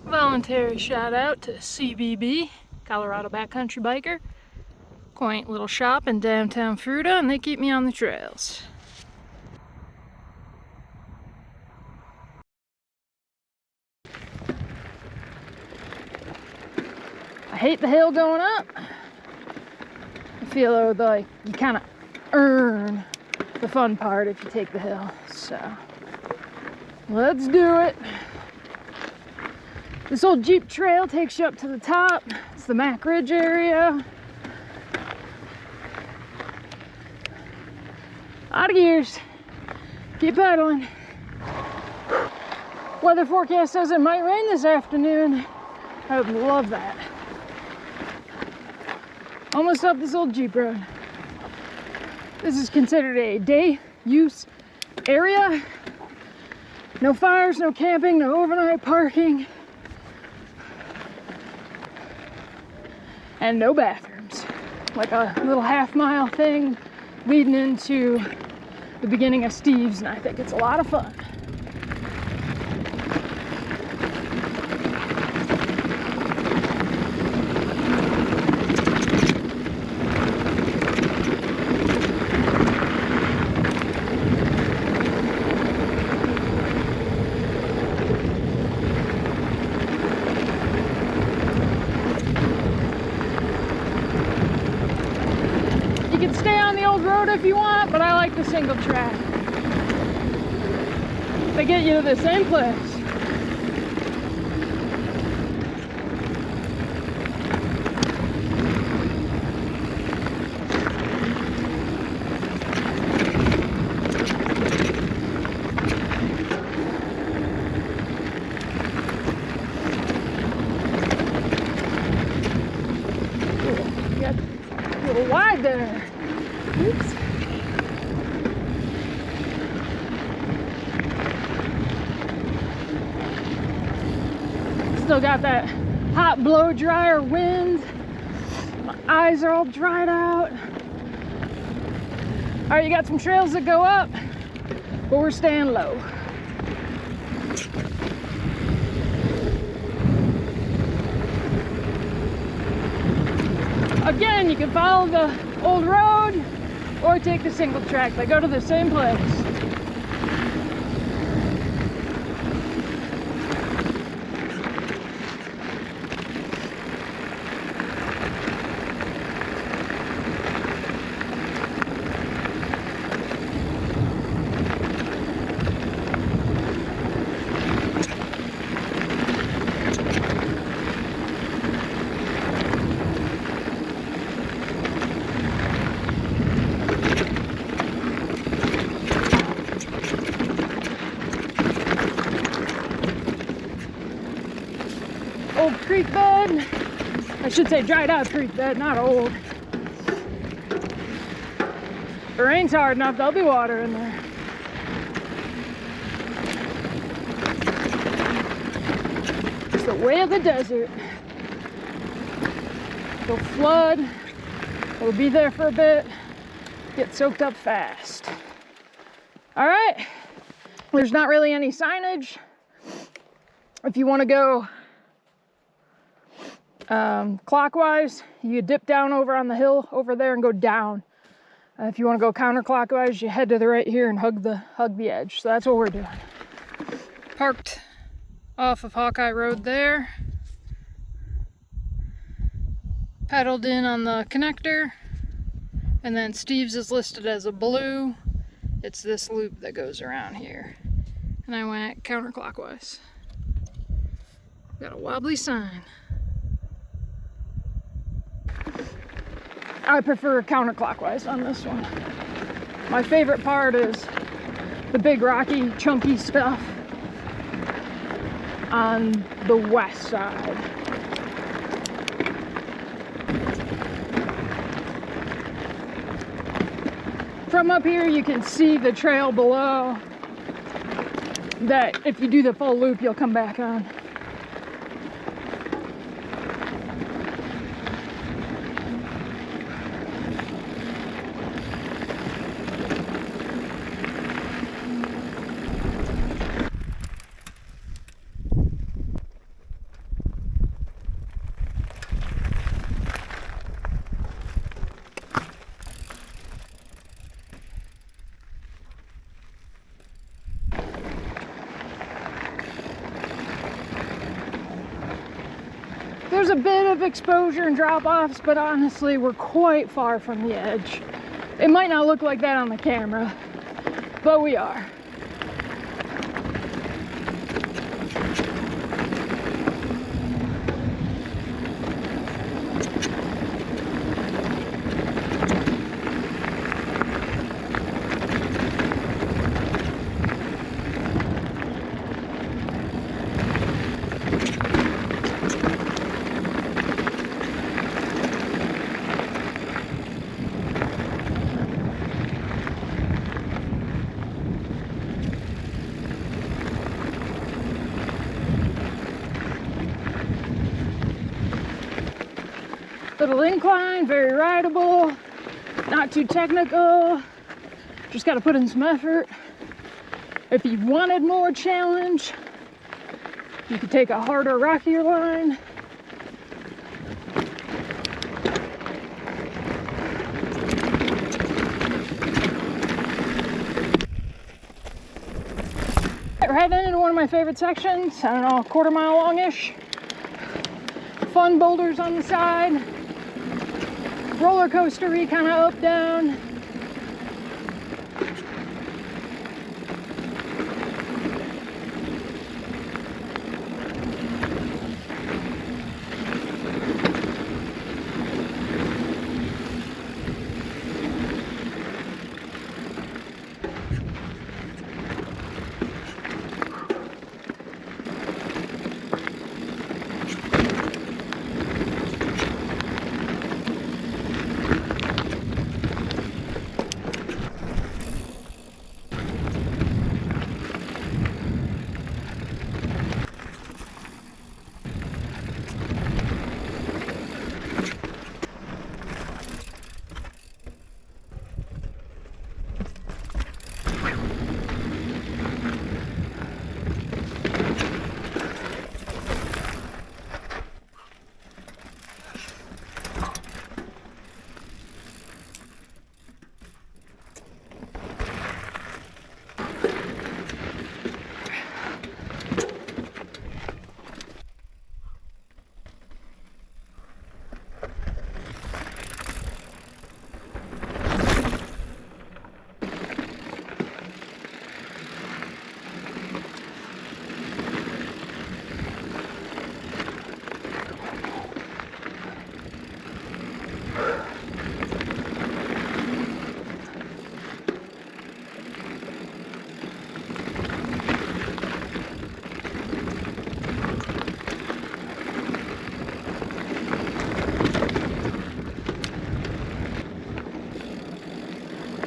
Voluntary shout out to CBB, Colorado Backcountry Biker. Quaint little shop in downtown Fruita, and they keep me on the trails. I hate the hill going up. I feel like you kind of earn the fun part if you take the hill. So let's do it. This old Jeep trail takes you up to the top. It's the Mac Ridge area. Out of gears. Keep pedaling. Weather forecast says it might rain this afternoon. I would love that. Almost up this old Jeep road. This is considered a day use area. No fires, no camping, no overnight parking. And no bathrooms. Like a little half-mile thing leading into the beginning of Steve's, and I think it's a lot of fun. You can stay on the old road if you want, but I like the single track. They get you to the same place. Cool. You got a little wide there. Oops. Still got that hot blow dryer wind. My eyes are all dried out. All right, you got some trails that go up, but we're staying low. Again, you can follow the old road or take the single track. They go to the same place. Old creek bed. I should say dried out creek bed, not old. If it rains hard enough, there'll be water in there. It's the way of the desert. It'll flood. It'll be there for a bit. Get soaked up fast. All right. There's not really any signage. If you want to go clockwise, you dip down over on the hill over there and go down. If you want to go counterclockwise, you head to the right here and hug the edge. So that's what we're doing. Parked off of Hawkeye Road there. Pedaled in on the connector, and then Steve's is listed as a blue. It's this loop that goes around here. And I went counterclockwise. Got a wobbly sign. I prefer counterclockwise on this one. My favorite part is the big rocky chunky stuff on the west side. From up here you can see the trail below that if you do the full loop you'll come back on. There's a bit of exposure and drop-offs, but honestly, we're quite far from the edge. It might not look like that on the camera, but we are. Little incline, very rideable, not too technical, just got to put in some effort. If you wanted more challenge, you could take a harder, rockier line. We're heading into one of my favorite sections, I don't know, a quarter mile long-ish. Fun boulders on the side. Roller coaster-y, kind of up, down.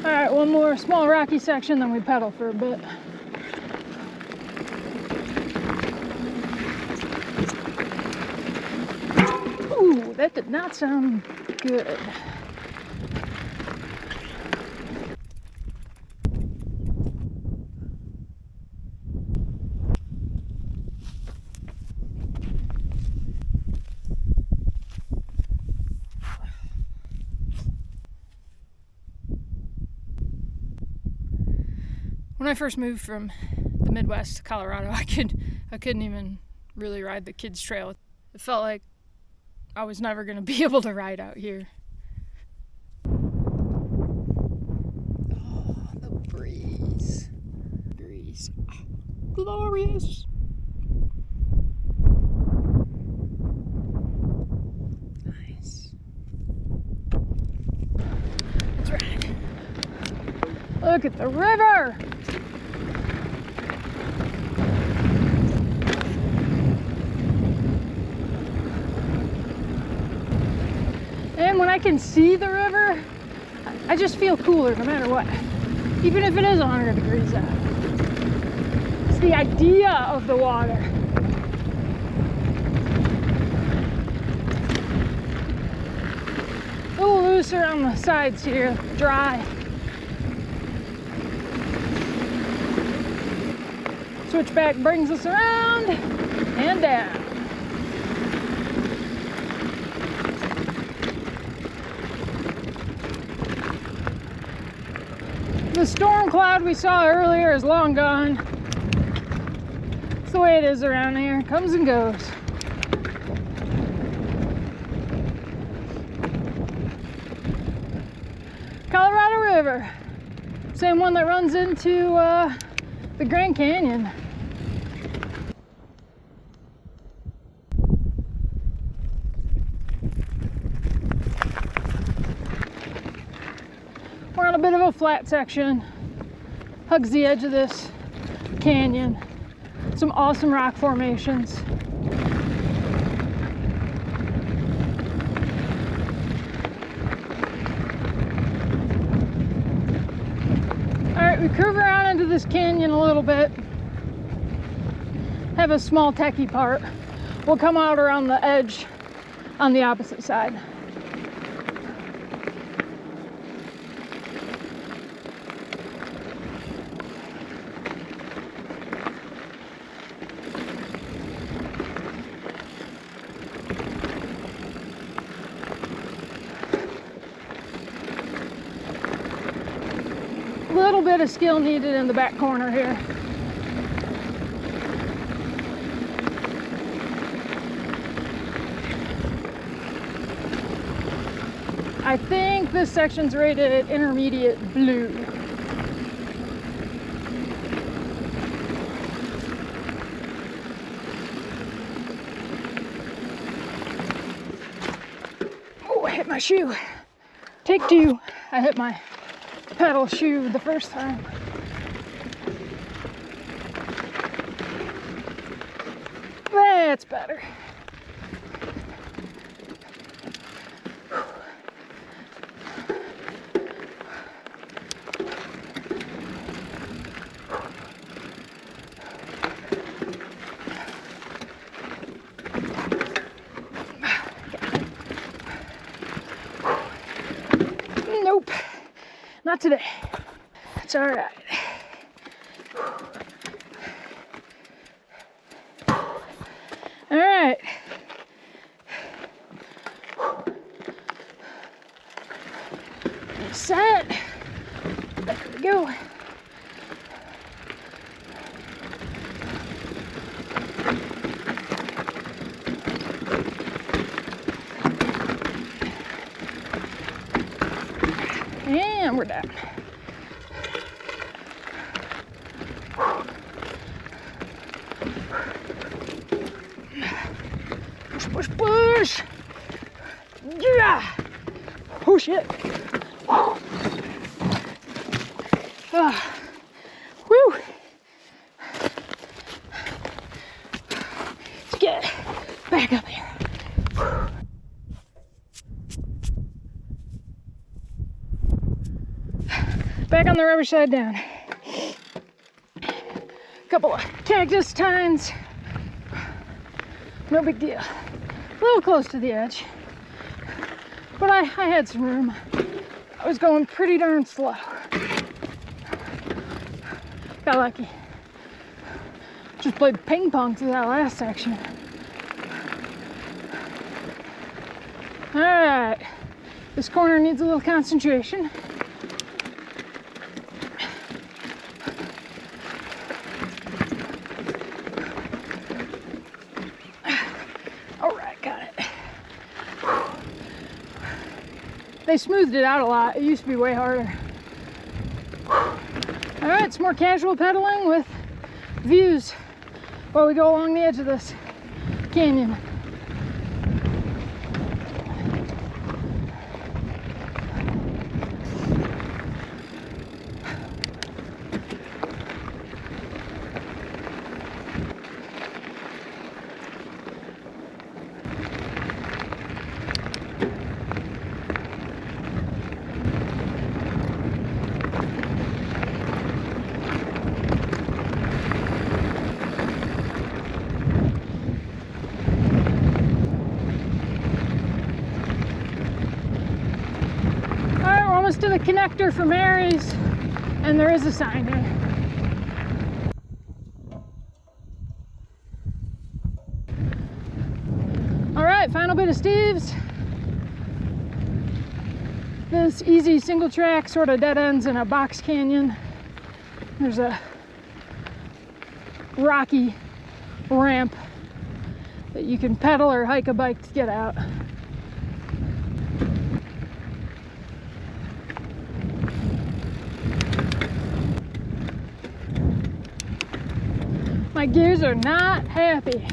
Alright, one more small rocky section, then we pedal for a bit. Ooh, that did not sound good. When I first moved from the Midwest to Colorado, I couldn't even really ride the kids' trail. It felt like I was never going to be able to ride out here. Oh, the breeze. Breeze. Oh, glorious. Nice. That's right. Look at the river. And when I can see the river, I just feel cooler no matter what. Even if it is 100 degrees out. It's the idea of the water. A little looser on the sides here, dry. Switchback brings us around and down. The storm cloud we saw earlier is long gone. It's the way it is around here. It comes and goes. River. Same one that runs into the Grand Canyon. We're on a bit of a flat section. Hugs the edge of this canyon. Some awesome rock formations. Alright, we curve around into this canyon a little bit. Have a small techie part. We'll come out around the edge on the opposite side. Little bit of skill needed in the back corner here. I think this section's rated intermediate blue. Oh, I hit my shoe. Take two. I hit my pedal shoe the first time. That's better. Nope. Not today. It's all right. All right. Set. There we go. And we're done. Push, push, push. Yeah. Oh shit. Whew. Let's get back up here. Back on the rubber side down. Couple of cactus tines. No big deal. A little close to the edge, but I had some room. I was going pretty darn slow. Got lucky. Just played ping pong through that last section. All right, this corner needs a little concentration. They smoothed it out a lot. It used to be way harder. All right, some more casual pedaling with views while we go along the edge of this canyon. To the connector for Mary's, and there is a sign here. All right, final bit of Steve's. This easy single track sort of dead ends in a box canyon. There's a rocky ramp that you can pedal or hike a bike to get out. My gears are not happy.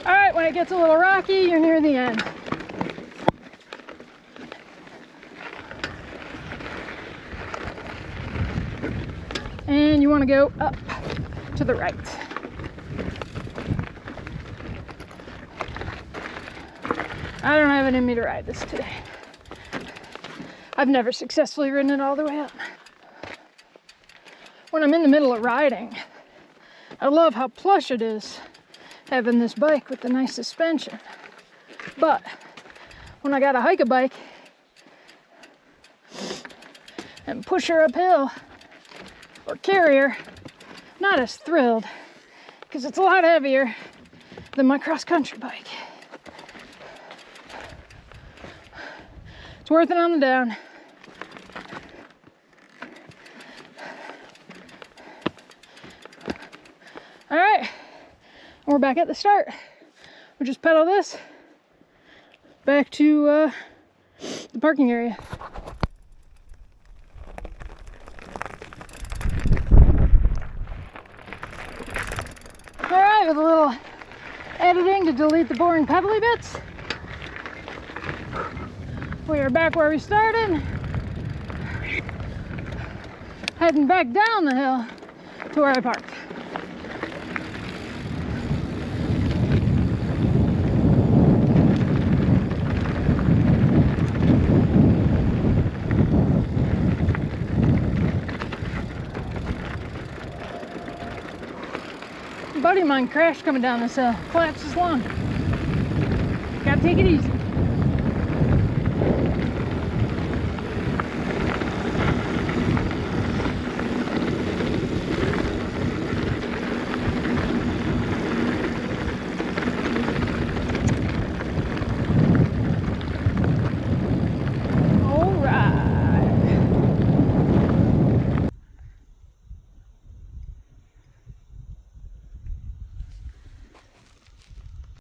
All right, when it gets a little rocky, you're near the end. And you want to go up to the right. I don't have it in me to ride this today. I've never successfully ridden it all the way up. When I'm in the middle of riding, I love how plush it is having this bike with the nice suspension. But when I gotta hike a bike and push her uphill or carry her, not as thrilled, because it's a lot heavier than my cross-country bike. It's worth it on the down. All right, we're back at the start. We'll just pedal this back to the parking area. All right, with a little editing to delete the boring pedally bits, we are back where we started, heading back down the hill to where I parked. A buddy of mine crashed coming down this hill, collapsed his lung. Gotta take it easy.